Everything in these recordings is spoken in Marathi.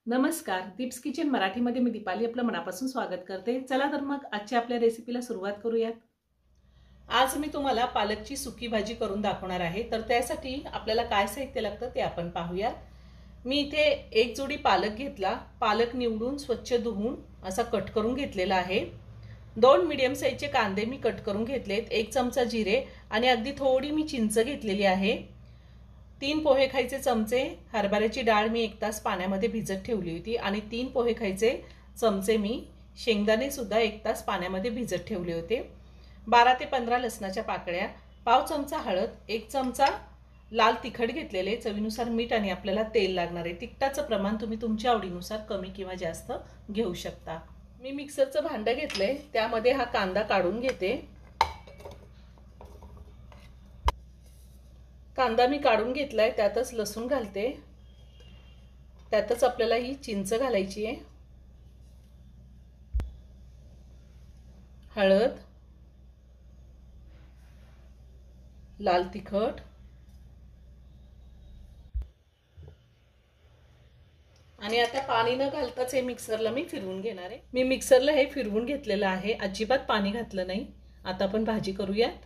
नमस्कार, दीप्स किचन मराठीमध्ये मी दीपाली आपलं मनापासून स्वागत करते। चला तर मग आजच्या आपल्या रेसिपीला सुरुवात करूयात। आज मी तुम्हाला पालकची सुकी भाजी करून दाखवणार आहे। तर त्यासाठी आपल्याला काय साहित्य लागतं ते आपण पाहूया। मी इथे एक जोडी पालक घेतला। पालक निवडून स्वच्छ धुवून असा कट करून घेतलेला आहे। 2 मीडियम साइजचे कांदे मी कट करून घेतलेत। 1 चमचा जिरे आणि अगदी थोडी मी चिंच घेतलेली आहे। 3 पोहे खायचे चमचे हरभऱ्याची डाळ मी 1 तास पाण्यामध्ये भिजत ठेवली होती आणि 3 पोहे खायचे चमचे मी शेंगदाणे सुद्धा 1 तास पाण्यामध्ये भिजत ठेवले होते। 12 ते 15 लसणाच्या पाकळ्या, पाव चमचा हळद, 1 चमचा लाल तिखट घेतलेले, चवीनुसार मीठ आणि आपल्याला तेल लागणार आहे। तिखटाचं प्रमाण तुम्ही तुमच्या आवडीनुसार कमी किंवा जास्त घेऊ शकता। मी मिक्सरचं भांडं घेतलंय, त्यामध्ये हा कांदा काढून घेते। कांदा मी काढून घेतलाय, त्यातच लसूण घालते। त्यातच आपल्याला ही चिंच घालायची आहे। हळद, लाल तिखट आणि आता पाणी न घालताच हे मिक्सरला मी फिरवून घेणार आहे। मी मिक्सरला हे फिरवून घेतलेलं आहे, अजिबात पाणी घातलं नाही। आता आपण भाजी करूयात।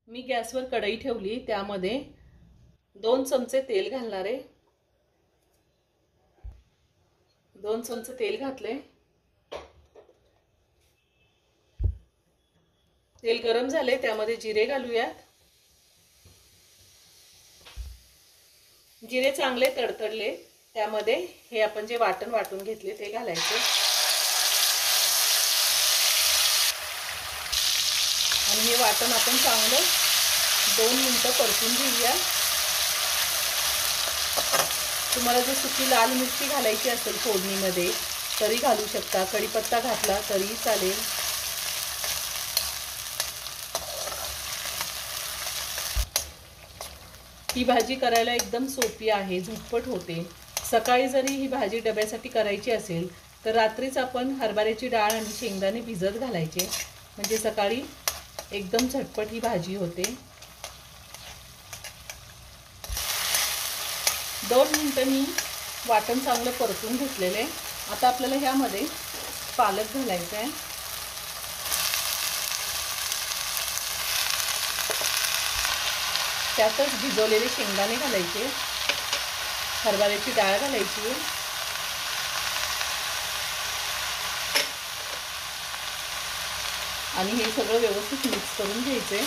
मी गॅसवर कढई ठेवली, त्यामध्ये 2 चमचे तेल घालणार आहे। 2 चमचे तेल घातले। तेल गरम झाले, त्यामध्ये जिरे घालूयात। जिरे चांगले तडतडले, त्यामध्ये हे आपण जे वाटण वाटून घेतले ते घालायचे आणि हे वाटण आपण चांगलं 2 मिनिटं परतून घेऊया। तुम्हाला जर सुकी लाल मिरची घालायची असेल फोडणीमध्ये तरी घालू शकता, कढीपत्ता घातला तरी चालेल। ही भाजी करायला एकदम सोपी आहे, झटपट होते। सकाळी जरी ही भाजी डब्यासाठी करायची असेल तर रात्रीच आपण हरभऱ्याची डाळ आणि शेंगदाणे भिजत घालायचे, म्हणजे सकाळी एकदम झटपट ही भाजी होते। 2 मिनिटं मी वाटण चांगलं परतून घेतलेले। आता आपल्याला ह्यामध्ये पालक घालायचा आहे। त्यातच भिजवलेले शेंगदाणे घालायचे, हरभऱ्याची डाळ घालायची आणि हे सगळं व्यवस्थित मिक्स करून घ्यायचे।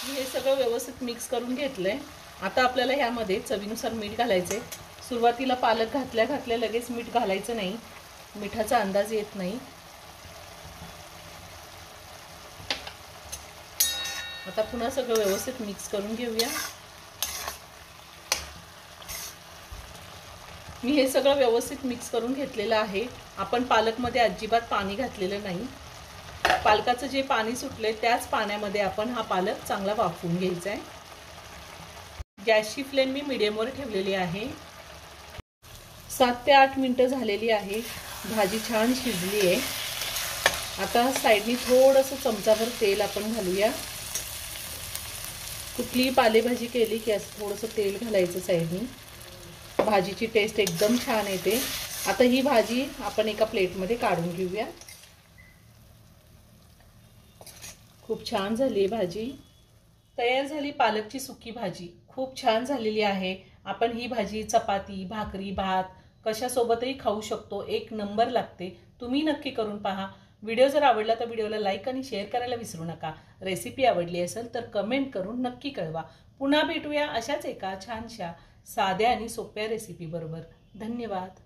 हे सगळं व्यवस्थित मिक्स करून घेतलंय। आता आपल्याला ह्यामध्ये चवीनुसार मीठ घालायचे। सुरुवातीला पालक घातल्या लगेच मीठ घालायचं नाही, मिठाचा अंदाज येत नाही। आता पुन्हा सगळं व्यवस्थित मिक्स करून घेऊया। मी हे सगळं व्यवस्थित मिक्स करून घेतलेलं आहे। आपण पालकमध्ये अजिबात पाणी घातलेलं नाही। पालकाचं जे पाणी सुटले त्याच पाण्यामध्ये आपण हा पालक चांगला वाफवून घ्यायचा आहे। गॅसची फ्लेम मी मीडियमवर ठेवलेली आहे। 7 ते 8 मिनिटं झालेली आहे। भाजी छान शिजली आहे। आता साईडनी थोडंसं चमचाभर तेल आपण घालूया। कुठलीही पालेभाजी केली की असं थोडंसं तेल घालायचं साईडनी, भाजीची टेस्ट एकदम छान येते। आता ही भाजी आपण एका प्लेटमध्ये काढून घेऊया। खूप छान झाली आहे भाजी। तयार झाली पालकची सुकी भाजी, खूप छान झालेली आहे। आपण ही भाजी चपाती, भाकरी, भात कशासोबतही खाऊ शकतो, एक नंबर लागते। तुम्ही नक्की करून पहा। व्हिडिओ जर आवडला तर व्हिडिओला लाईक आणि शेअर करायला विसरू नका। रेसिपी आवडली असेल तर कमेंट करून नक्की कळवा। पुन्हा भेटूया अशाच एका छानशा साध्या आणि सोप्या रेसिपी बरोबर। धन्यवाद।